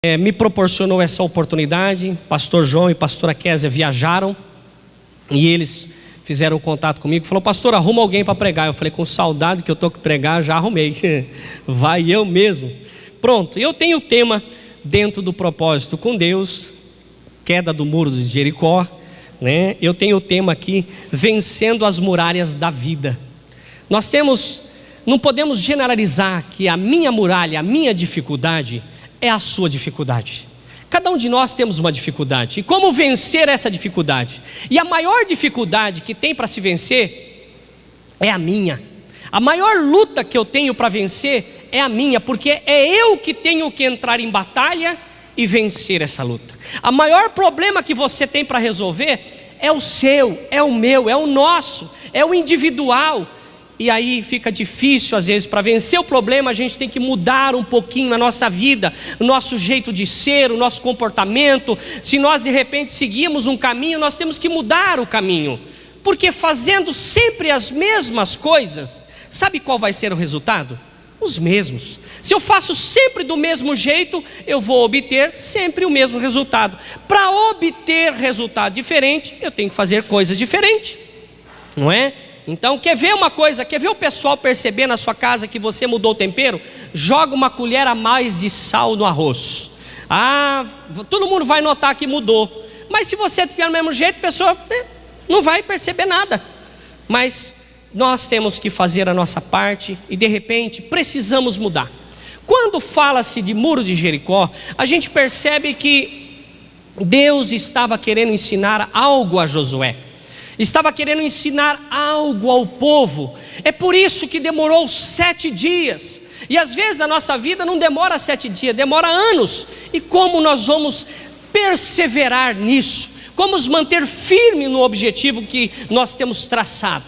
me proporcionou essa oportunidade. Pastor João e pastora Késia viajaram e eles fizeram contato comigo. Falou: pastor, arruma alguém para pregar. Eu falei: com saudade que eu estou com pregar, já arrumei. Vai eu mesmo. Pronto, eu tenho o tema dentro do propósito com Deus, queda do muro de Jericó, né? Eu tenho o tema aqui, vencendo as muralhas da vida. Não podemos generalizar que a minha muralha, a minha dificuldade é a sua dificuldade. Cada um de nós temos uma dificuldade. E como vencer essa dificuldade? E a maior dificuldade que tem para se vencer é a minha. A maior luta que eu tenho para vencer é a minha, porque é eu que tenho que entrar em batalha e vencer essa luta. O maior problema que você tem para resolver é o seu, é o meu, é o nosso, é o individual. E aí fica difícil às vezes. Para vencer o problema a gente tem que mudar um pouquinho a nossa vida, o nosso jeito de ser, o nosso comportamento. Se nós de repente seguimos um caminho, nós temos que mudar o caminho, porque fazendo sempre as mesmas coisas, sabe qual vai ser o resultado? Os mesmos. Se eu faço sempre do mesmo jeito, eu vou obter sempre o mesmo resultado. Para obter resultado diferente, eu tenho que fazer coisas diferentes, não é? Então, quer ver uma coisa? Quer ver o pessoal perceber na sua casa que você mudou o tempero? Joga uma colher a mais de sal no arroz. Todo mundo vai notar que mudou. Mas se você fizer do mesmo jeito, a pessoa não vai perceber nada. Mas nós temos que fazer a nossa parte e de repente precisamos mudar. Quando fala-se de muro de Jericó, a gente percebe que Deus estava querendo ensinar algo a Josué. Estava querendo ensinar algo ao povo. É por isso que demorou 7 dias. E às vezes na nossa vida não demora 7 dias, demora anos. E como nós vamos perseverar nisso? Como nos manter firme no objetivo que nós temos traçado?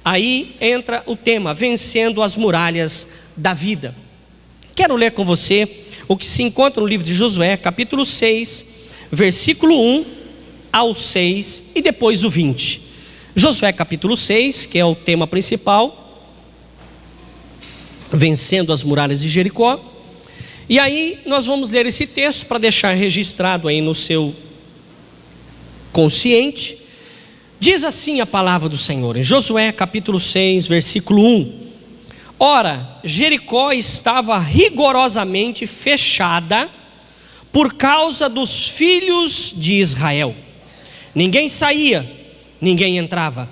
Aí entra o tema, vencendo as muralhas da vida. Quero ler com você o que se encontra no livro de Josué, capítulo 6, versículo 1 ao 6 e depois o 20. Josué capítulo 6, que é o tema principal, vencendo as muralhas de Jericó. E aí nós vamos ler esse texto para deixar registrado aí no seu consciente. Diz assim a palavra do Senhor, em Josué capítulo 6, versículo 1. Ora, Jericó estava rigorosamente fechada por causa dos filhos de Israel. Ninguém saía, ninguém entrava.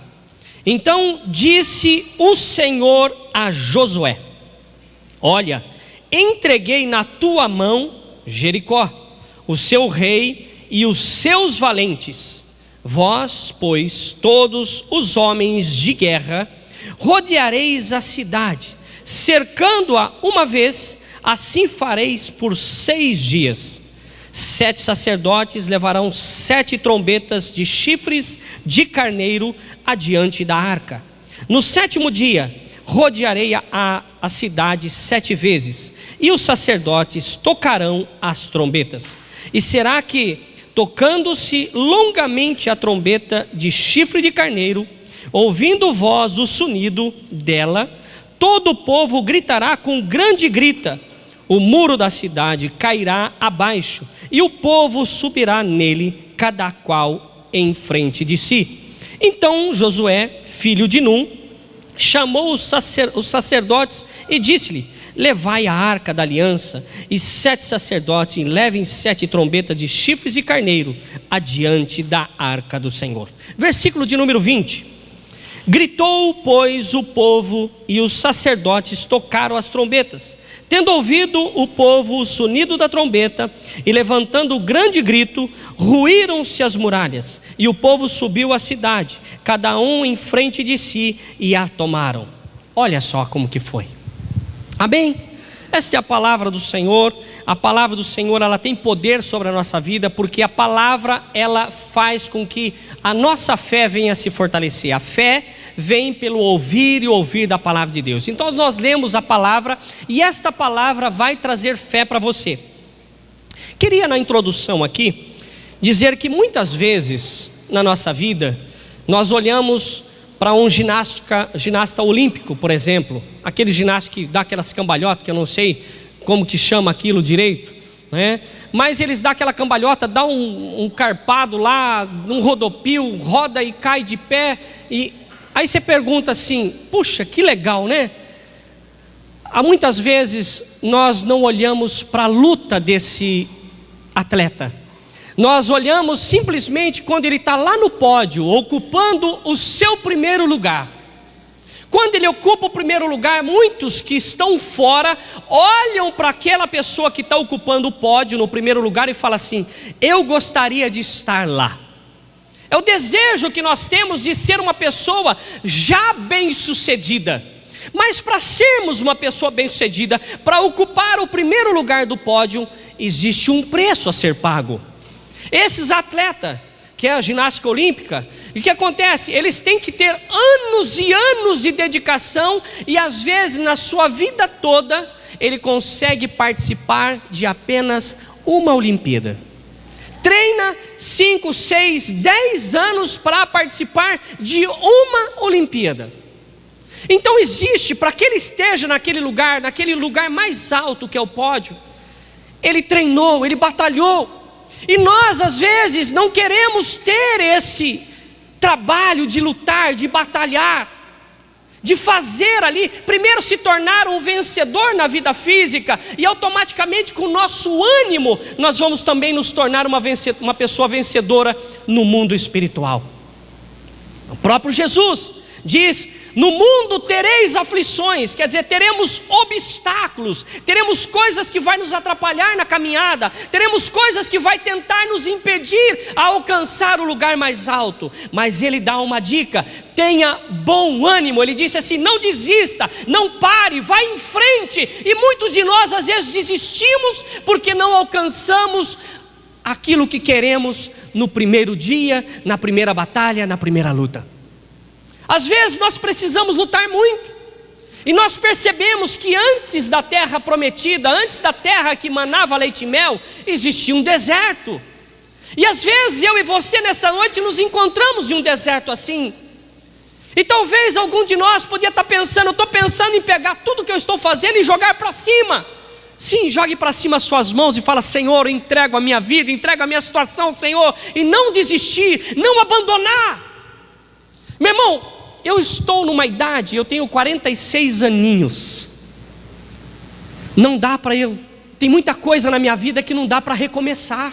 Então disse o Senhor a Josué: olha, entreguei na tua mão Jericó, o seu rei e os seus valentes. Vós, pois, todos os homens de guerra, rodeareis a cidade, cercando-a uma vez. Assim fareis por 6 dias. 7 sacerdotes levarão 7 trombetas de chifres de carneiro adiante da arca. No 7º dia rodearei a cidade 7 vezes, e os sacerdotes tocarão as trombetas. E será que, tocando-se longamente a trombeta de chifre de carneiro, ouvindo voz o sonido dela, todo o povo gritará com grande grita. O muro da cidade cairá abaixo, e o povo subirá nele, cada qual em frente de si. Então Josué, filho de Num, chamou os sacerdotes e disse-lhe: levai a arca da aliança, e 7 sacerdotes levem 7 trombetas de chifres de carneiro adiante da arca do Senhor. Versículo de número 20. Gritou, pois, o povo, e os sacerdotes tocaram as trombetas. Tendo ouvido o povo o sonido da trombeta, e levantando grande grito, ruíram-se as muralhas, e o povo subiu à cidade, cada um em frente de si, e a tomaram. Olha só como que foi. Amém? Essa é a palavra do Senhor. A palavra do Senhor, ela tem poder sobre a nossa vida, porque a palavra, ela faz com que a nossa fé venha a se fortalecer. A fé vem pelo ouvir e ouvir da palavra de Deus. Então nós lemos a palavra, e esta palavra vai trazer fé para você. Queria na introdução aqui dizer que muitas vezes na nossa vida nós olhamos para um ginasta olímpico, por exemplo, aquele ginasta que dá aquelas cambalhotas, que eu não sei como que chama aquilo direito, né? Mas eles dão aquela cambalhota, dá um carpado lá, um rodopio, roda e cai de pé. E aí você pergunta assim: puxa, que legal, né? Há muitas vezes nós não olhamos para a luta desse atleta. Nós olhamos simplesmente quando ele está lá no pódio, ocupando o seu primeiro lugar. Quando ele ocupa o primeiro lugar, muitos que estão fora olham para aquela pessoa que está ocupando o pódio no primeiro lugar e falam assim: eu gostaria de estar lá. É o desejo que nós temos de ser uma pessoa já bem-sucedida. Mas para sermos uma pessoa bem-sucedida, para ocupar o primeiro lugar do pódio, existe um preço a ser pago. Esses atletas, que é a ginástica olímpica, e o que acontece? Eles têm que ter anos e anos de dedicação, e às vezes na sua vida toda, ele consegue participar de apenas uma Olimpíada. Treina 5, 6, 10 anos para participar de uma Olimpíada. Então existe, para que ele esteja naquele lugar mais alto que é o pódio, ele treinou, ele batalhou. E nós às vezes não queremos ter esse trabalho de lutar, de batalhar, de fazer ali, primeiro se tornar um vencedor na vida física, e automaticamente com o nosso ânimo, nós vamos também nos tornar uma pessoa vencedora no mundo espiritual. O próprio Jesus diz: no mundo tereis aflições, quer dizer, teremos obstáculos, teremos coisas que vai nos atrapalhar na caminhada, teremos coisas que vai tentar nos impedir a alcançar o lugar mais alto. Mas ele dá uma dica: tenha bom ânimo. Ele disse assim: não desista, não pare, vai em frente. E muitos de nós às vezes desistimos porque não alcançamos aquilo que queremos no primeiro dia, na primeira batalha, na primeira luta. Às vezes nós precisamos lutar muito, e nós percebemos que antes da terra prometida, antes da terra que manava leite e mel, existia um deserto. E às vezes eu e você nesta noite nos encontramos em um deserto assim. E talvez algum de nós podia estar pensando: eu estou pensando em pegar tudo que eu estou fazendo e jogar para cima. Sim, jogue para cima as suas mãos e fala: Senhor, eu entrego a minha vida, entrego a minha situação, Senhor, e não desistir, não abandonar. Meu irmão, eu estou numa idade, eu tenho 46 aninhos. Não dá para tem muita coisa na minha vida que não dá para recomeçar.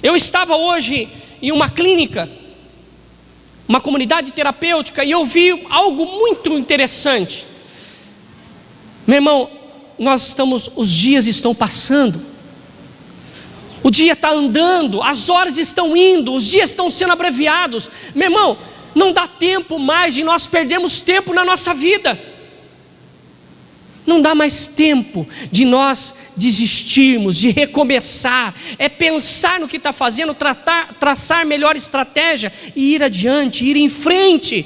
Eu estava hoje em uma clínica, uma comunidade terapêutica, e eu vi algo muito interessante. Meu irmão, os dias estão passando, o dia está andando, as horas estão indo, os dias estão sendo abreviados. Meu irmão, não dá tempo mais de nós perdermos tempo na nossa vida. Não dá mais tempo de nós desistirmos, de recomeçar. É pensar no que está fazendo, traçar melhor estratégia e ir adiante, ir em frente.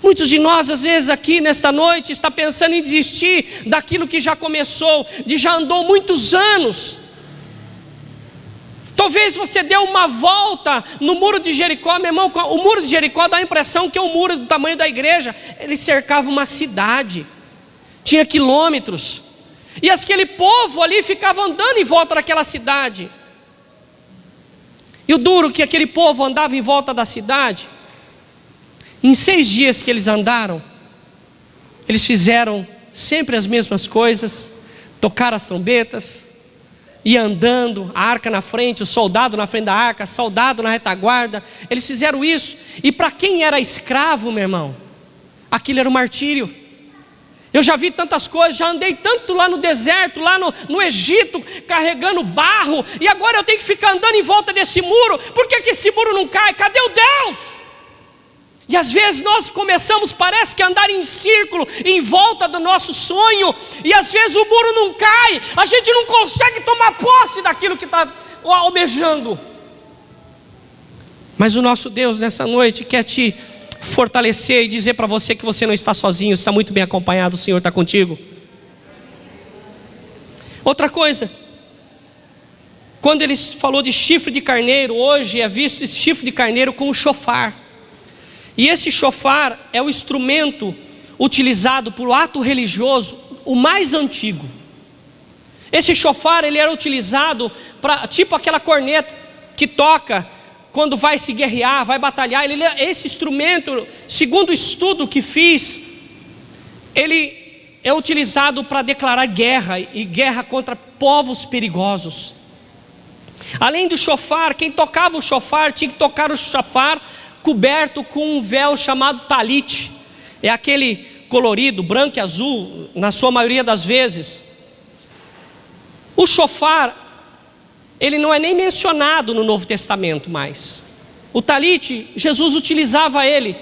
Muitos de nós às vezes aqui nesta noite está pensando em desistir daquilo que já começou, já andou muitos anos. Talvez você deu uma volta no muro de Jericó. Meu irmão, o muro de Jericó dá a impressão que é um muro do tamanho da igreja. Ele cercava uma cidade, tinha quilômetros, e aquele povo ali ficava andando em volta daquela cidade. E o duro que aquele povo andava em volta da cidade, em 6 dias que eles andaram, eles fizeram sempre as mesmas coisas, tocaram as trombetas, ia andando, a arca na frente, o soldado na frente da arca, soldado na retaguarda. Eles fizeram isso, e para quem era escravo, meu irmão, aquilo era um martírio. Eu já vi tantas coisas, já andei tanto lá no deserto, lá no Egito, carregando barro, e agora eu tenho que ficar andando em volta desse muro. Por que esse muro não cai? Cadê o Deus? E às vezes nós começamos, parece que andar em círculo, em volta do nosso sonho, e às vezes o muro não cai, a gente não consegue tomar posse daquilo que está almejando. Mas o nosso Deus nessa noite quer te fortalecer e dizer para você que você não está sozinho, está muito bem acompanhado, o Senhor está contigo. Outra coisa, quando ele falou de chifre de carneiro, hoje é visto esse chifre de carneiro com um chofar. E esse chofar é o instrumento utilizado por ato religioso, o mais antigo. Esse chofar, ele era utilizado para, tipo aquela corneta que toca quando vai se guerrear, vai batalhar. Esse instrumento, segundo o estudo que fiz, ele é utilizado para declarar guerra, e guerra contra povos perigosos. Além do chofar, quem tocava o chofar tinha que tocar o chofar coberto com um véu chamado talite. É aquele colorido, branco e azul, na sua maioria das vezes. O chofar, ele não é nem mencionado no Novo Testamento mais. O talite, Jesus utilizava ele,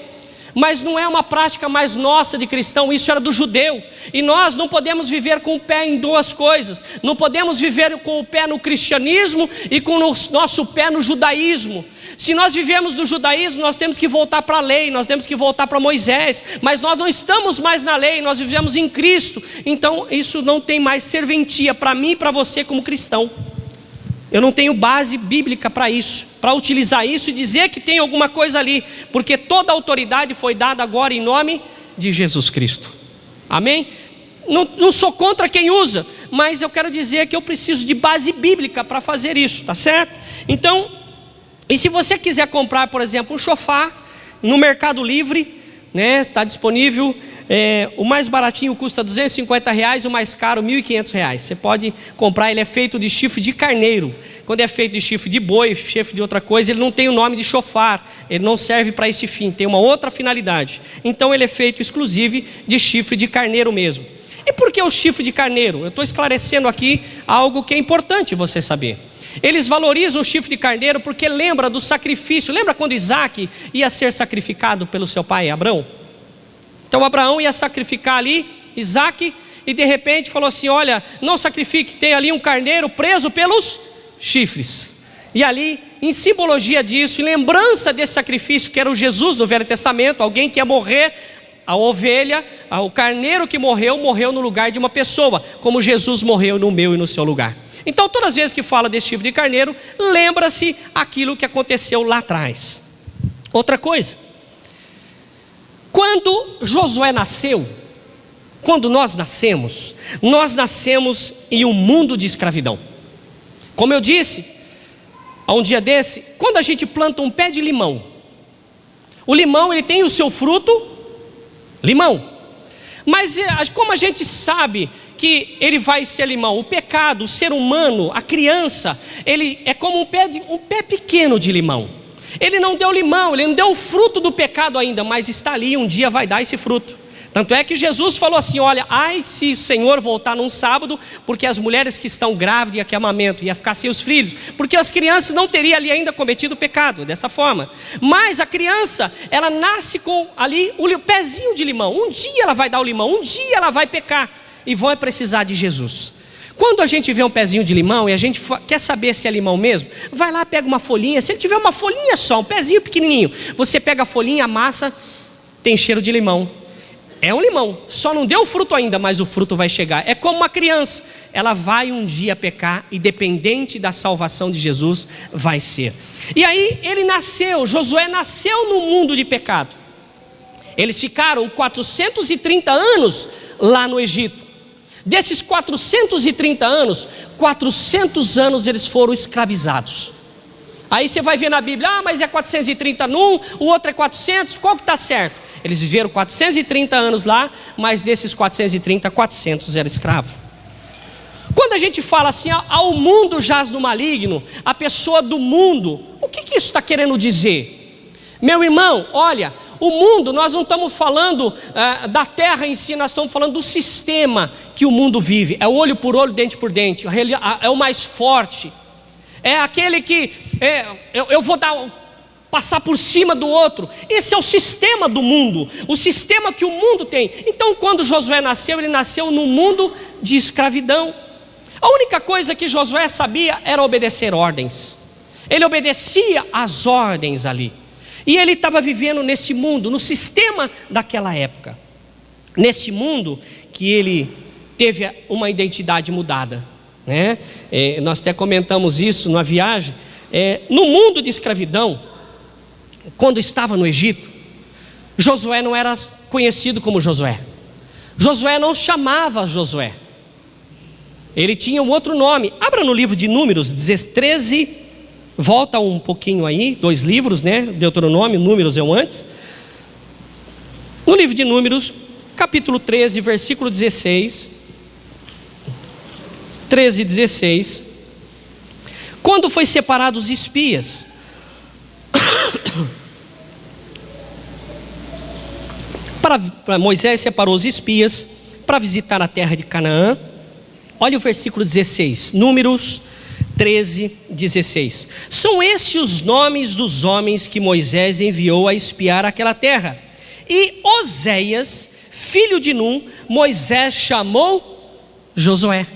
mas não é uma prática mais nossa de cristão, isso era do judeu. E nós não podemos viver com o pé em duas coisas. Não podemos viver com o pé no cristianismo e com o nosso pé no judaísmo. Se nós vivemos no judaísmo, nós temos que voltar para a lei, nós temos que voltar para Moisés. Mas nós não estamos mais na lei, nós vivemos em Cristo. Então isso não tem mais serventia para mim e para você como cristão. Eu não tenho base bíblica para isso, para utilizar isso e dizer que tem alguma coisa ali, porque toda a autoridade foi dada agora em nome de Jesus Cristo. Amém? Não sou contra quem usa, mas eu quero dizer que eu preciso de base bíblica para fazer isso, tá certo? Então, e se você quiser comprar, por exemplo, um chofar no Mercado Livre, né, está disponível. O mais baratinho custa R$250, o mais caro R$1.500. Você pode comprar, ele é feito de chifre de carneiro. Quando é feito de chifre de boi, chifre de outra coisa, ele não tem o nome de chofar, ele não serve para esse fim, tem uma outra finalidade. Então ele é feito exclusivo de chifre de carneiro mesmo. E por que o chifre de carneiro? Eu estou esclarecendo aqui algo que é importante você saber. Eles valorizam o chifre de carneiro porque lembra do sacrifício. Lembra quando Isaac ia ser sacrificado pelo seu pai Abraão? Então Abraão ia sacrificar ali Isaac, e de repente falou assim: olha, não sacrifique, tem ali um carneiro preso pelos chifres. E ali, em simbologia disso, em lembrança desse sacrifício que era o Jesus do Velho Testamento, alguém que ia morrer, a ovelha, o carneiro que morreu no lugar de uma pessoa, como Jesus morreu no meu e no seu lugar. Então todas as vezes que fala desse chifre de carneiro, lembra-se aquilo que aconteceu lá atrás. Outra coisa, quando Josué nasceu, quando nós nascemos em um mundo de escravidão. Como eu disse, há um dia desse, quando a gente planta um pé de limão, o limão ele tem o seu fruto, limão. Mas como a gente sabe que ele vai ser limão? O pecado, o ser humano, a criança, ele é como um pé pequeno de limão. Ele não deu limão, ele não deu o fruto do pecado ainda, mas está ali, um dia vai dar esse fruto. Tanto é que Jesus falou assim: olha, ai se o Senhor voltar num sábado, porque as mulheres que estão grávidas e que amamentam ia ficar sem os filhos, porque as crianças não teriam ali ainda cometido o pecado, dessa forma. Mas a criança, ela nasce com ali o pezinho de limão. Um dia ela vai dar o limão, um dia ela vai pecar, e vai precisar de Jesus. Quando a gente vê um pezinho de limão e a gente quer saber se é limão mesmo, vai lá, pega uma folhinha. Se ele tiver uma folhinha só, um pezinho pequenininho, você pega a folhinha, amassa, tem cheiro de limão. É um limão, só não deu fruto ainda, mas o fruto vai chegar. É como uma criança, ela vai um dia pecar, e dependente da salvação de Jesus, vai ser. E aí ele nasceu, Josué nasceu no mundo de pecado. Eles ficaram 430 anos lá no Egito. Desses 430 anos, 400 anos eles foram escravizados. Aí você vai ver na Bíblia: mas é 430 num, o outro é 400, qual que está certo? Eles viveram 430 anos lá, mas desses 430, 400 era escravo. Quando a gente fala assim: ao mundo jaz no maligno, a pessoa do mundo, o que isso está querendo dizer? Meu irmão, olha, o mundo, nós não estamos falando da terra em si, nós estamos falando do sistema que o mundo vive. É olho por olho, dente por dente, é o mais forte, é aquele que eu vou passar por cima do outro. Esse é o sistema do mundo, o sistema que o mundo tem. Então quando Josué nasceu, ele nasceu num mundo de escravidão. A única coisa que Josué sabia era obedecer ordens. Ele obedecia às ordens ali. E ele estava vivendo nesse mundo, no sistema daquela época. Nesse mundo que ele teve uma identidade mudada, né? Nós até comentamos isso na viagem. No mundo de escravidão, quando estava no Egito, Josué não era conhecido como Josué. Josué não chamava Josué. Ele tinha um outro nome. Abra no livro de Números 13, volta um pouquinho aí, 2 livros, né? Deuteronômio, Números é o antes. No livro de Números, capítulo 13, versículo 16. 13, 16. Quando foi separado os espias, para Moisés separou os espias para visitar a terra de Canaã. Olha o versículo 16, Números 13, 16. São estes os nomes dos homens que Moisés enviou a espiar aquela terra. E Oséias, filho de Num, Moisés chamou Josué.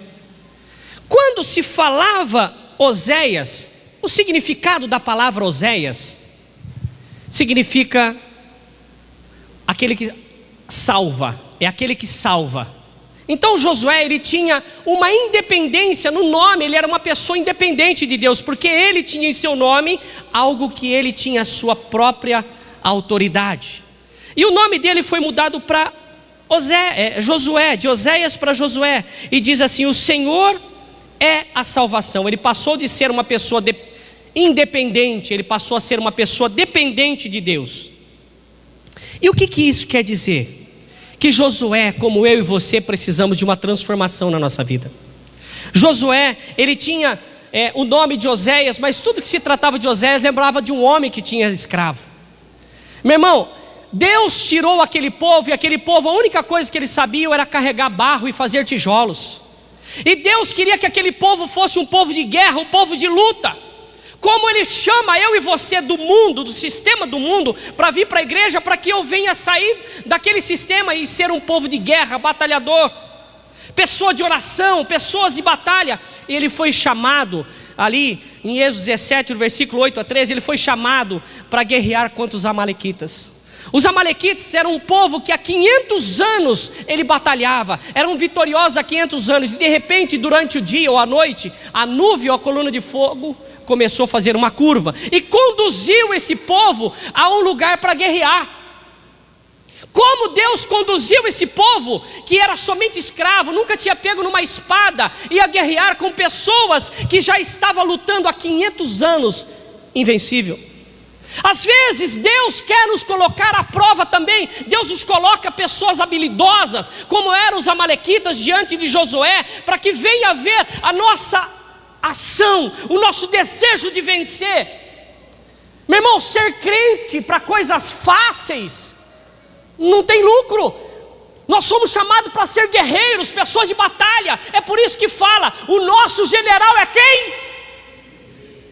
Quando se falava Oséias, o significado da palavra Oséias significa aquele que salva, é aquele que salva. Então Josué, ele tinha uma independência no nome, ele era uma pessoa independente de Deus, porque ele tinha em seu nome algo que ele tinha a sua própria autoridade. E o nome dele foi mudado para Josué, de Oséias para Josué, e diz assim: o Senhor é a salvação. Ele passou de ser uma pessoa independente, ele passou a ser uma pessoa dependente de Deus. E o que isso quer dizer? Que Josué, como eu e você, precisamos de uma transformação na nossa vida. Josué, ele tinha o nome de Oséias, mas tudo que se tratava de Oséias lembrava de um homem que tinha escravo. Meu irmão, Deus tirou aquele povo, e aquele povo, a única coisa que eles sabiam era carregar barro e fazer tijolos. E Deus queria que aquele povo fosse um povo de guerra, um povo de luta. Como Ele chama eu e você do mundo, do sistema do mundo, para vir para a igreja, para que eu venha sair daquele sistema e ser um povo de guerra, batalhador, pessoa de oração, pessoas de batalha. E ele foi chamado ali em Êxodo 17, no versículo 8 a 13, ele foi chamado para guerrear contra os amalequitas. Os amalequitas eram um povo que há 500 anos ele batalhava, eram vitoriosos há 500 anos, e de repente, durante o dia ou a noite, a nuvem ou a coluna de fogo começou a fazer uma curva, e conduziu esse povo a um lugar para guerrear. Como Deus conduziu esse povo, que era somente escravo, nunca tinha pego numa espada, ia guerrear com pessoas que já estavam lutando há 500 anos, invencível. Às vezes Deus quer nos colocar à prova também. Deus nos coloca pessoas habilidosas, como eram os amalequitas diante de Josué, para que venha ver a nossa ação, o nosso desejo de vencer. Meu irmão, ser crente para coisas fáceis não tem lucro. Nós somos chamados para ser guerreiros, pessoas de batalha. É por isso que fala, o nosso general é quem?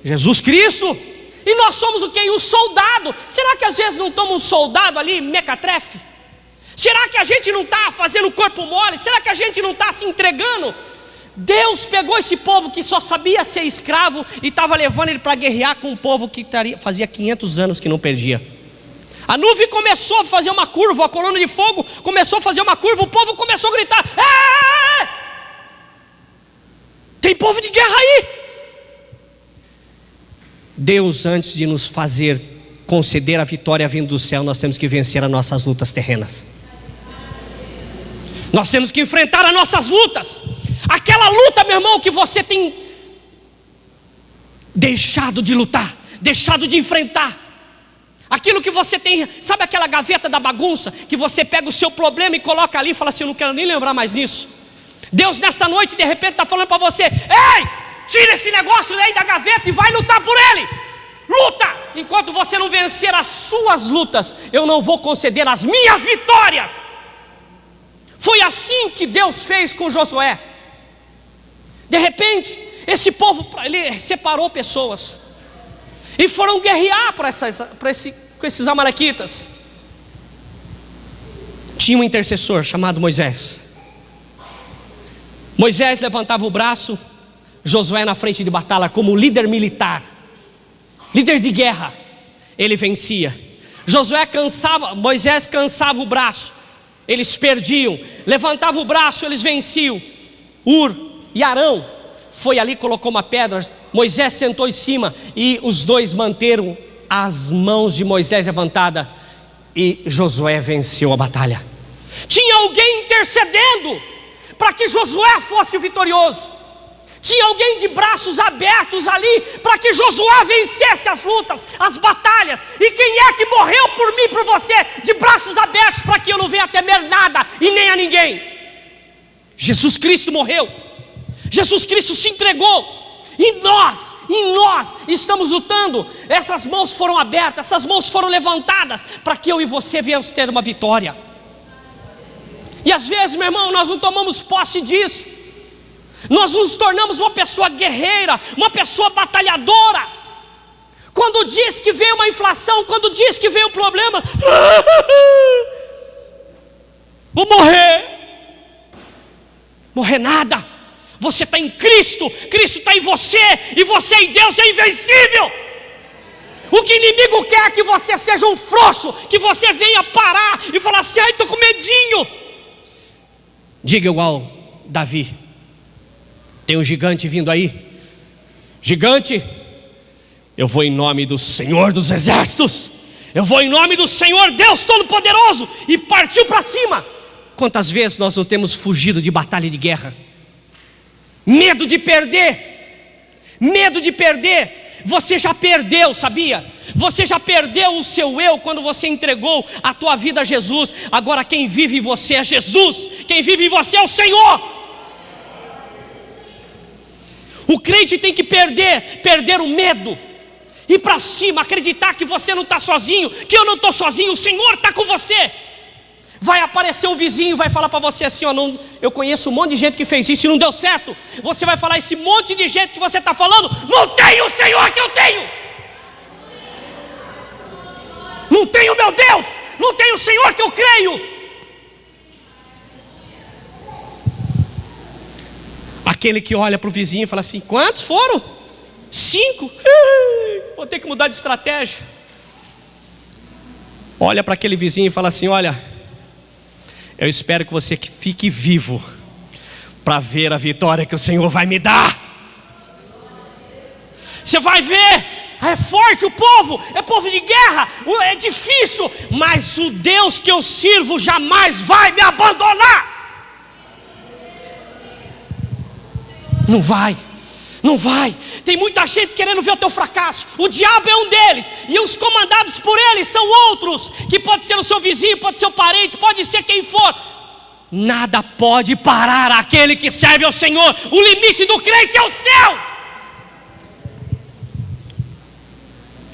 Jesus Cristo. E nós somos o quê? O soldado. Será que às vezes não estamos um soldado ali, mequetrefe? Será que a gente não está fazendo corpo mole? Será que a gente não está se entregando? Deus pegou esse povo que só sabia ser escravo e estava levando ele para guerrear com um povo que fazia 500 anos que não perdia. A nuvem começou a fazer uma curva, a coluna de fogo começou a fazer uma curva, o povo começou a gritar: tem povo de guerra aí! Deus, antes de nos fazer conceder a vitória vindo do céu, nós temos que vencer as nossas lutas terrenas. Nós temos que enfrentar as nossas lutas. Aquela luta, meu irmão, que você tem deixado de lutar, deixado de enfrentar. Aquilo que você tem, sabe aquela gaveta da bagunça, que você pega o seu problema e coloca ali e fala assim: eu não quero nem lembrar mais nisso. Deus nessa noite de repente está falando para você: ei, tira esse negócio aí da gaveta e vai lutar por ele. Luta! Enquanto você não vencer as suas lutas, eu não vou conceder as minhas vitórias. Foi assim que Deus fez com Josué. De repente, esse povo, ele separou pessoas e foram guerrear com esses amalequitas. Tinha um intercessor chamado Moisés. Moisés levantava o braço, Josué na frente de batalha como líder militar, líder de guerra. Ele vencia. Moisés cansava o braço, eles perdiam. Levantava o braço, eles venciam. E Arão foi ali, colocou uma pedra, Moisés sentou em cima, e os dois manteram as mãos de Moisés levantadas, e Josué venceu a batalha. Tinha alguém intercedendo para que Josué fosse vitorioso. Tinha alguém de braços abertos ali para que Josué vencesse as lutas, as batalhas. E quem é que morreu por mim e por você, de braços abertos, para que eu não venha temer nada e nem a ninguém? Jesus Cristo morreu. Jesus Cristo se entregou. E nós estamos lutando. Essas mãos foram abertas, essas mãos foram levantadas para que eu e você venhamos ter uma vitória. E às vezes, meu irmão, nós não tomamos posse disso. Nós nos tornamos uma pessoa guerreira, uma pessoa batalhadora. Quando diz que veio uma inflação, quando diz que veio um problema, vou morrer. Morrer nada. Você está em Cristo, Cristo está em você, e você em Deus é invencível. O que o inimigo quer é que você seja um frouxo, que você venha parar e falar assim: ai, estou com medinho. Diga igual Davi: tem um gigante vindo aí. Gigante, eu vou em nome do Senhor dos Exércitos, eu vou em nome do Senhor Deus Todo-Poderoso. E partiu para cima. Quantas vezes nós não temos fugido de batalha e de guerra? Medo de perder. Medo de perder. Você já perdeu, sabia? Você já perdeu o seu eu quando você entregou a tua vida a Jesus. Agora quem vive em você é Jesus. Quem vive em você é o Senhor. O crente tem que perder o medo, ir para cima, acreditar que você não está sozinho, que eu não estou sozinho, o Senhor está com você. Vai aparecer um vizinho, vai falar para você assim: ó, não, eu conheço um monte de gente que fez isso e não deu certo. Você vai falar: esse monte de gente que você está falando não tem o Senhor que eu tenho. Não tem o meu Deus, não tem o Senhor que eu creio. Aquele que olha para o vizinho e fala assim: quantos foram? 5? Vou ter que mudar de estratégia. Olha para aquele vizinho e fala assim: olha, eu espero que você fique vivo para ver a vitória que o Senhor vai me dar. Você vai ver, é forte o povo, é povo de guerra, é difícil, mas o Deus que eu sirvo jamais vai me abandonar. Não vai, não vai. Tem muita gente querendo ver o teu fracasso. O diabo é um deles, e os comandados por ele são outros, que pode ser o seu vizinho, pode ser o parente, pode ser quem for. Nada pode parar aquele que serve ao Senhor. O limite do crente é o céu.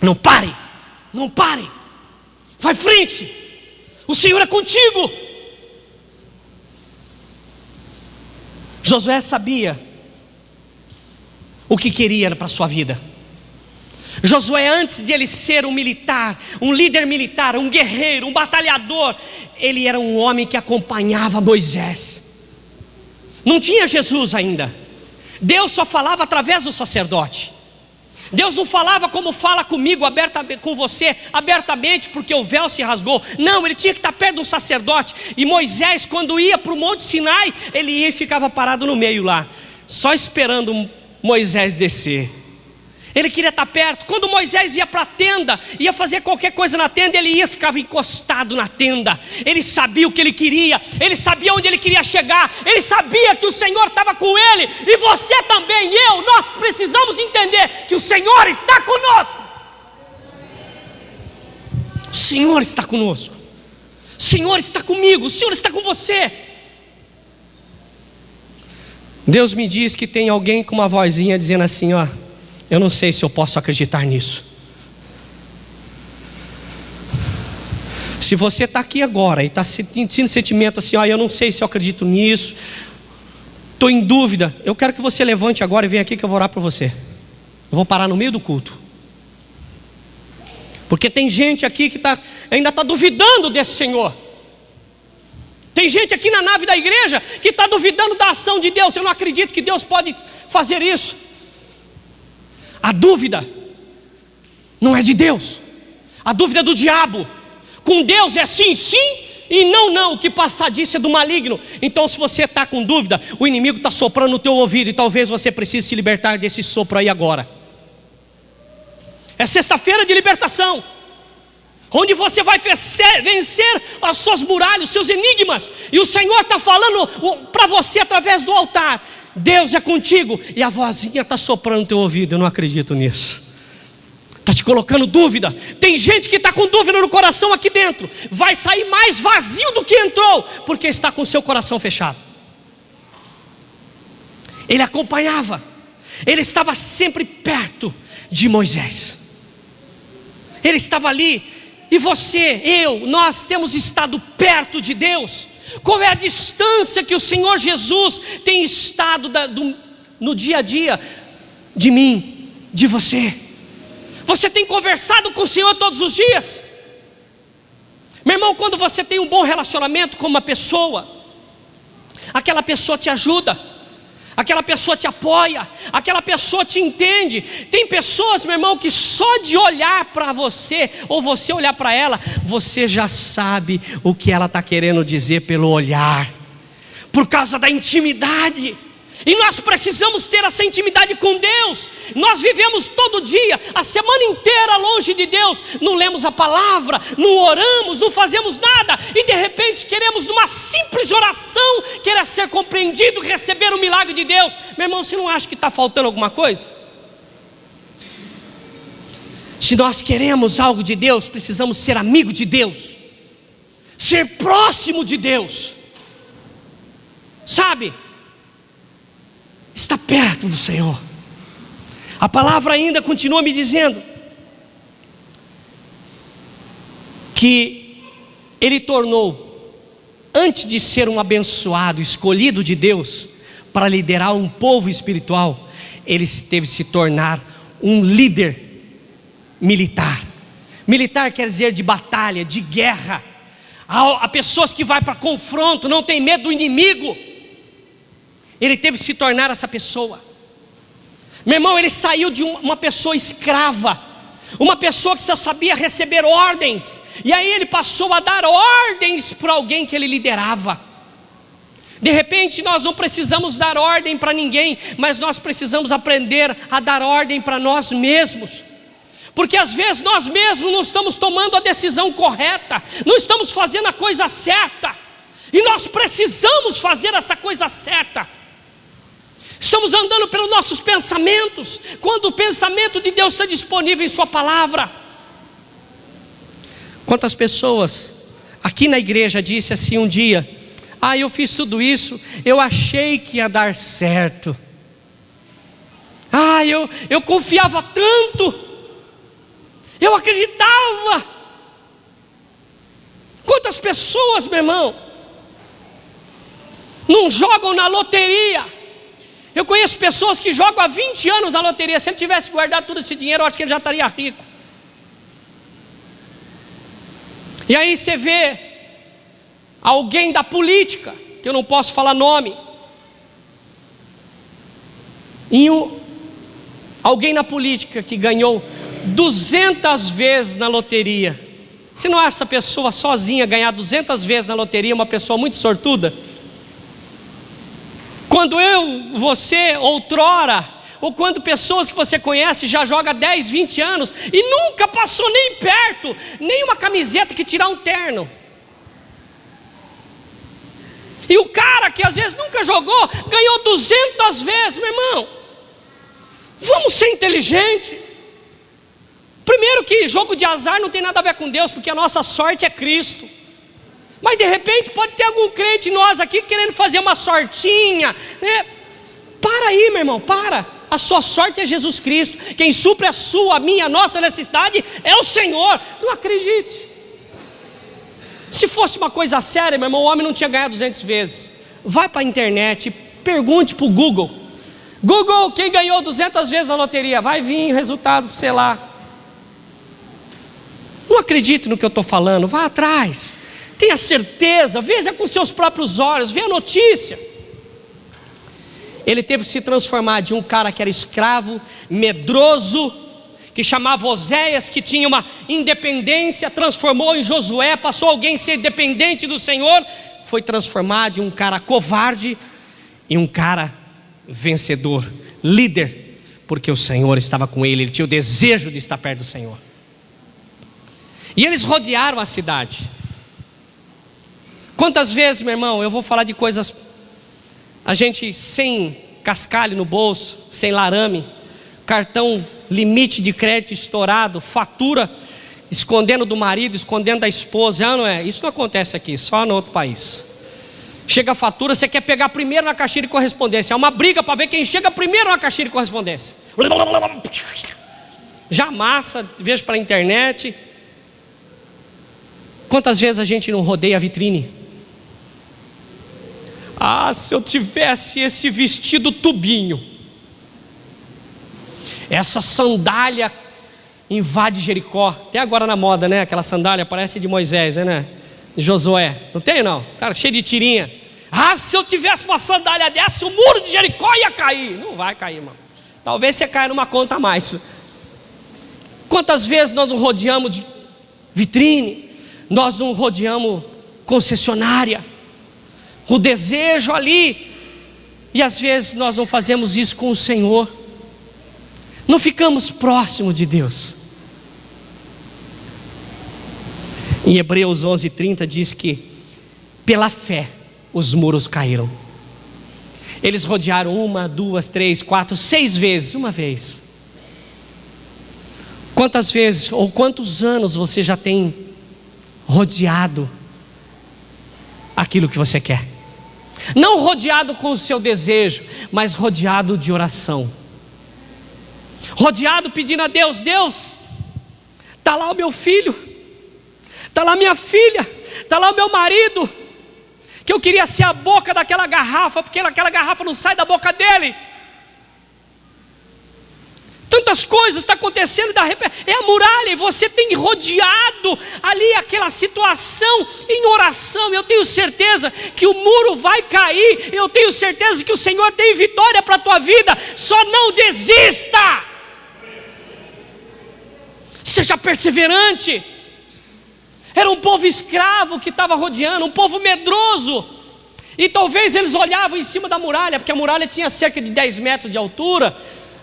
Não pare, não pare. Vai frente. O Senhor é contigo. Josué sabia o que queria para a sua vida. Josué, antes de ele ser um militar, um líder militar, um guerreiro, um batalhador, ele era um homem que acompanhava Moisés. Não tinha Jesus ainda. Deus só falava através do sacerdote. Deus não falava como fala comigo, com você, abertamente, porque o véu se rasgou. Não, ele tinha que estar perto de um sacerdote. E Moisés, quando ia para o Monte Sinai, ele ia e ficava parado no meio lá, só esperando Moisés descer. Ele queria estar perto. Quando Moisés ia para a tenda, ia fazer qualquer coisa na tenda, ele ficava encostado na tenda. Ele sabia o que ele queria, ele sabia onde ele queria chegar, ele sabia que o Senhor estava com ele. E você também, nós precisamos entender que o Senhor está conosco. O Senhor está conosco. O Senhor está comigo, o Senhor está com você. Deus me diz que tem alguém com uma vozinha dizendo assim: ó, eu não sei se eu posso acreditar nisso. Se você está aqui agora e está sentindo sentimento assim: ó, eu não sei se eu acredito nisso, estou em dúvida, eu quero que você levante agora e venha aqui que eu vou orar por você. Eu vou parar no meio do culto, porque tem gente aqui que ainda está duvidando desse Senhor. Tem gente aqui na nave da igreja que está duvidando da ação de Deus. Eu não acredito que Deus pode fazer isso. A dúvida não é de Deus, a dúvida é do diabo. Com Deus é sim, sim, e não, não. O que passar disso é do maligno. Então, se você está com dúvida, o inimigo está soprando no teu ouvido, e talvez você precise se libertar desse sopro aí agora. É sexta-feira de libertação. onde você vai vencer as suas muralhas, os seus enigmas, e o Senhor está falando para você através do altar: Deus é contigo, e a vozinha está soprando no teu ouvido. Eu não acredito nisso. Está te colocando dúvida. Tem gente que está com dúvida no coração aqui dentro, vai sair mais vazio do que entrou, porque está com o seu coração fechado. Ele acompanhava, ele estava sempre perto de Moisés, ele estava ali. E você, nós temos estado perto de Deus. Qual é a distância que o Senhor Jesus tem estado no dia a dia de mim, de você? Você tem conversado com o Senhor todos os dias? Meu irmão, quando você tem um bom relacionamento com uma pessoa, aquela pessoa te ajuda, aquela pessoa te apoia, aquela pessoa te entende. Tem pessoas, meu irmão, que só de olhar para você, ou você olhar para ela, você já sabe o que ela está querendo dizer pelo olhar, por causa da intimidade. E nós precisamos ter essa intimidade com Deus. Nós vivemos todo dia, a semana inteira longe de Deus, não lemos a palavra, não oramos, não fazemos nada, e de repente queremos numa simples oração, querer ser compreendido, receber o milagre de Deus. Meu irmão, você não acha que está faltando alguma coisa? Se nós queremos algo de Deus, precisamos ser amigo de Deus, ser próximo de Deus, sabe? Está perto do Senhor. A palavra ainda continua me dizendo que Ele tornou, antes de ser um abençoado, escolhido de Deus para liderar um povo espiritual, Ele teve que se tornar um líder militar. Militar quer dizer de batalha, de guerra. Há pessoas que vão para confronto, não tem medo do inimigo. Ele teve que se tornar essa pessoa. Meu irmão, ele saiu de uma pessoa escrava, uma pessoa que só sabia receber ordens, e aí ele passou a dar ordens para alguém que ele liderava. De repente nós não precisamos dar ordem para ninguém, mas nós precisamos aprender a dar ordem para nós mesmos. Porque às vezes nós mesmos não estamos tomando a decisão correta, não estamos fazendo a coisa certa, e nós precisamos fazer essa coisa certa. Estamos andando pelos nossos pensamentos, quando o pensamento de Deus está disponível em sua palavra. Quantas pessoas aqui na igreja disse assim um dia: eu fiz tudo isso, eu achei que ia dar certo, eu confiava tanto, eu acreditava. Quantas pessoas, meu irmão, não jogam na loteria? Eu conheço pessoas que jogam há 20 anos na loteria. Se ele tivesse guardado todo esse dinheiro, eu acho que ele já estaria rico. E aí você vê alguém da política, que eu não posso falar nome, e alguém na política que ganhou 200 vezes na loteria. Você não acha essa pessoa sozinha ganhar 200 vezes na loteria uma pessoa muito sortuda? Quando você outrora, ou quando pessoas que você conhece já joga 10, 20 anos e nunca passou nem perto, nem uma camiseta que tirar um terno. E o cara que às vezes nunca jogou, ganhou 200 vezes, meu irmão. Vamos ser inteligentes. Primeiro que jogo de azar não tem nada a ver com Deus, porque a nossa sorte é Cristo. Mas de repente pode ter algum crente nós aqui querendo fazer uma sortinha, né? Para aí, meu irmão, para. A sua sorte é Jesus Cristo. Quem supre a sua, a minha, a nossa necessidade é o Senhor. Não acredite. Se fosse uma coisa séria, meu irmão, o homem não tinha ganhado 200 vezes. Vai para a internet, pergunte para o Google. Google, quem ganhou 200 vezes na loteria? Vai vir o resultado, sei lá. Não acredite no que eu estou falando, vá atrás. Tenha certeza, veja com seus próprios olhos, veja a notícia. Ele teve que se transformar de um cara que era escravo, medroso, que chamava Oséias, que tinha uma independência, transformou em Josué, passou alguém a ser dependente do Senhor, foi transformado de um cara covarde em um cara vencedor, líder, porque o Senhor estava com ele, ele tinha o desejo de estar perto do Senhor. E eles rodearam a cidade. Quantas vezes, meu irmão, eu vou falar de coisas, a gente sem cascalho no bolso, sem larame, cartão limite de crédito estourado, fatura escondendo do marido, escondendo da esposa. Não é? Isso não acontece aqui, só no outro país. Chega a fatura, você quer pegar primeiro na caixinha de correspondência. É uma briga para ver quem chega primeiro na caixinha de correspondência. Já amassa, vejo pela internet. Quantas vezes a gente não rodeia a vitrine? Ah, se eu tivesse esse vestido tubinho, essa sandália invade Jericó. Até agora na moda, né? Aquela sandália parece de Moisés, né? De Josué. Não tem, não? Cara, cheio de tirinha. Ah, se eu tivesse uma sandália dessa, o muro de Jericó ia cair. Não vai cair, irmão. Talvez você caia numa conta a mais. Quantas vezes nós nos rodeamos de vitrine, nós não rodeamos concessionária, o desejo ali, e às vezes nós não fazemos isso com o Senhor, não ficamos próximos de Deus. Em Hebreus 11:30 diz que pela fé os muros caíram. Eles rodearam 1, 2, 3, 4, 6 vezes, uma vez. Quantas vezes ou quantos anos você já tem rodeado aquilo que você quer? Não rodeado com o seu desejo, mas rodeado de oração. Rodeado pedindo a Deus: Deus, está lá o meu filho, está lá minha filha, está lá o meu marido, que eu queria ser a boca daquela garrafa, porque aquela garrafa não sai da boca dele. Tantas coisas estão acontecendo, é a muralha, e você tem rodeado ali aquela situação em oração. Eu tenho certeza que o muro vai cair, eu tenho certeza que o Senhor tem vitória para a tua vida. Só não desista, seja perseverante. Era um povo escravo que estava rodeando, um povo medroso, e talvez eles olhavam em cima da muralha, porque a muralha tinha cerca de 10 metros de altura,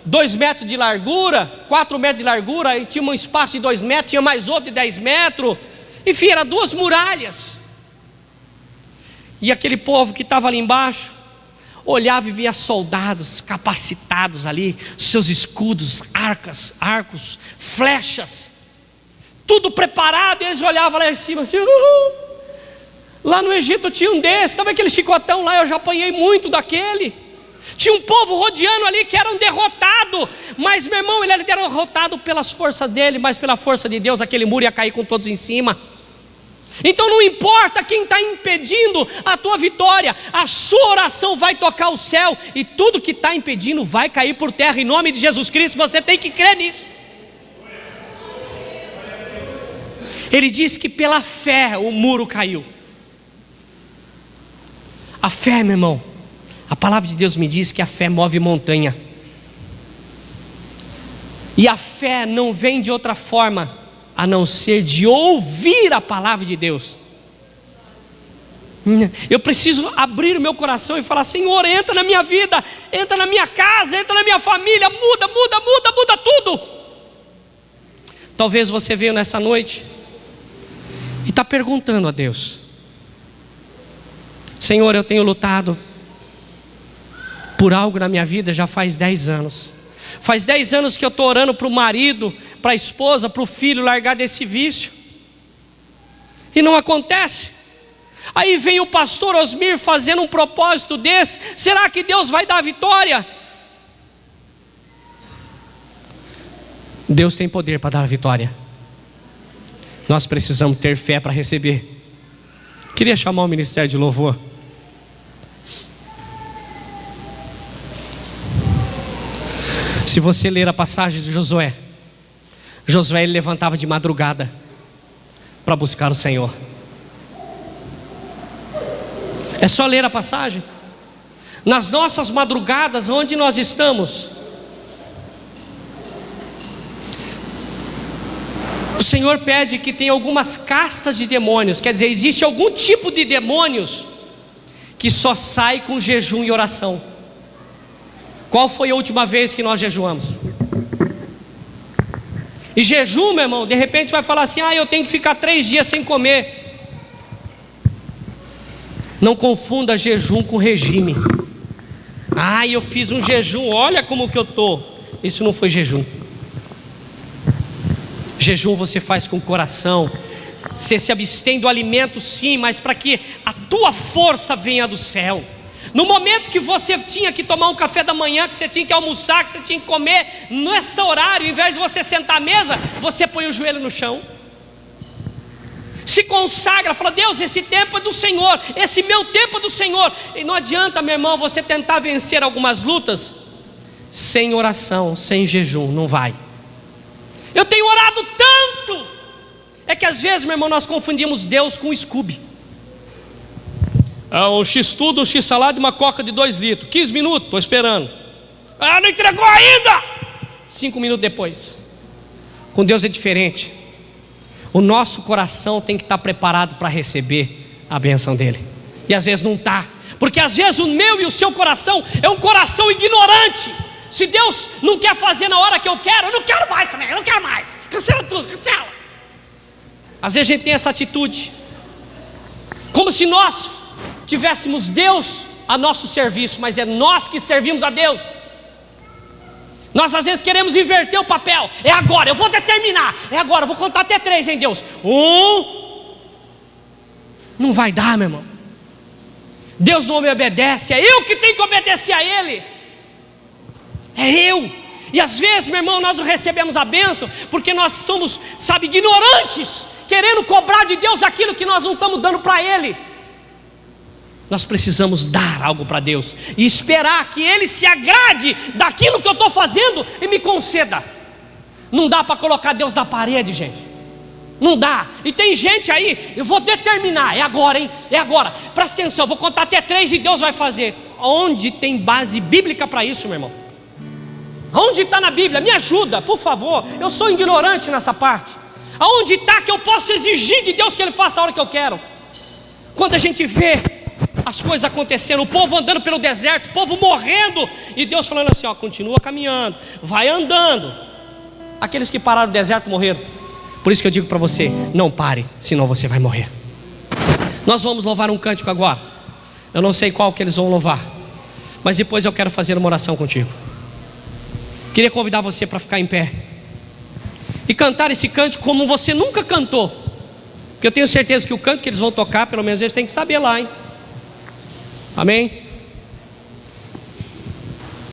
2 metros de largura, 4 metros de largura, e tinha um espaço de 2 metros, tinha mais outro de 10 metros, enfim, eram 2 muralhas. E aquele povo que estava ali embaixo olhava e via soldados capacitados ali, seus escudos, arcos, flechas, tudo preparado, e eles olhavam lá em cima assim, Lá no Egito tinha um desses, sabe aquele chicotão lá, eu já apanhei muito daquele. Tinha um povo rodeando ali que era um derrotado, mas meu irmão, ele era derrotado pelas forças dele, mas pela força de Deus aquele muro ia cair com todos em cima. Então não importa quem está impedindo a tua vitória, a sua oração vai tocar o céu, e tudo que está impedindo vai cair por terra, em nome de Jesus Cristo. Você tem que crer nisso. Ele diz que pela fé o muro caiu. A fé, meu irmão, a palavra de Deus me diz que a fé move montanha. E a fé não vem de outra forma a não ser de ouvir a palavra de Deus. Eu preciso abrir o meu coração e falar: Senhor, entra na minha vida, entra na minha casa, entra na minha família, muda tudo. Talvez você veio nessa noite e está perguntando a Deus: Senhor, eu tenho lutado por algo na minha vida já faz 10 anos. Faz 10 anos que eu estou orando para o marido, para a esposa, para o filho largar desse vício, e não acontece. Aí vem o pastor Osmir fazendo um propósito desse. Será que Deus vai dar a vitória? Deus tem poder para dar a vitória. Nós precisamos ter fé para receber. Queria chamar o ministério de louvor. Se você ler a passagem de Josué, ele levantava de madrugada para buscar o Senhor. É só ler a passagem. Nas nossas madrugadas, onde nós estamos, o Senhor pede que tem algumas castas de demônios. Quer dizer, existe algum tipo de demônios que só sai com jejum e oração. Qual foi a última vez que nós jejuamos? E jejum, meu irmão, de repente você vai falar assim: eu tenho que ficar 3 dias sem comer. Não confunda jejum com regime. Eu fiz um jejum, olha como que eu estou. Isso não foi jejum. Jejum você faz com o coração. Você se abstém do alimento, sim, mas para que a tua força venha do céu. No momento que você tinha que tomar um café da manhã, que você tinha que almoçar, que você tinha que comer, nesse horário, em vez de você sentar à mesa, você põe o joelho no chão. Se consagra, fala: Deus, esse tempo é do Senhor, esse meu tempo é do Senhor. E não adianta, meu irmão, você tentar vencer algumas lutas sem oração, sem jejum, não vai. Eu tenho orado tanto. É que às vezes, meu irmão, nós confundimos Deus com o Scooby. Um X tudo, um X salada e uma coca de 2 litros. 15 minutos, estou esperando. Não entregou ainda. 5 minutos depois. Com Deus é diferente. O nosso coração tem que estar preparado para receber a bênção dele. E às vezes não está. Porque às vezes o meu e o seu coração é um coração ignorante. Se Deus não quer fazer na hora que eu não quero mais também, eu não quero mais. Cancela tudo, cancela. Às vezes a gente tem essa atitude, como se nós tivéssemos Deus a nosso serviço, mas é nós que servimos a Deus. Nós às vezes queremos inverter o papel. É agora, eu vou determinar. É agora, eu vou contar até 3, hein, Deus. 1. Não vai dar, meu irmão. Deus não me obedece, é eu que tenho que obedecer a Ele. É eu. E às vezes, meu irmão, nós não recebemos a bênção porque nós somos, ignorantes, querendo cobrar de Deus aquilo que nós não estamos dando para Ele. Nós precisamos dar algo para Deus e esperar que Ele se agrade daquilo que eu estou fazendo e me conceda. Não dá para colocar Deus na parede, gente. Não dá. E tem gente aí, eu vou determinar, é agora, hein? É agora. Presta atenção, eu vou contar até 3 e Deus vai fazer. Onde tem base bíblica para isso, meu irmão? Onde está na Bíblia? Me ajuda, por favor. Eu sou ignorante nessa parte. Aonde está que eu posso exigir de Deus que Ele faça a hora que eu quero? Quando a gente vê as coisas acontecendo, o povo andando pelo deserto, o povo morrendo, e Deus falando assim: continua caminhando, vai andando. Aqueles que pararam no deserto morreram. Por isso que eu digo para você: não pare, senão você vai morrer. Nós vamos louvar um cântico agora. Eu não sei qual que eles vão louvar, mas depois eu quero fazer uma oração contigo. Queria convidar você para ficar em pé e cantar esse cântico como você nunca cantou, porque eu tenho certeza que o canto que eles vão tocar, pelo menos eles têm que saber lá, hein? Amém?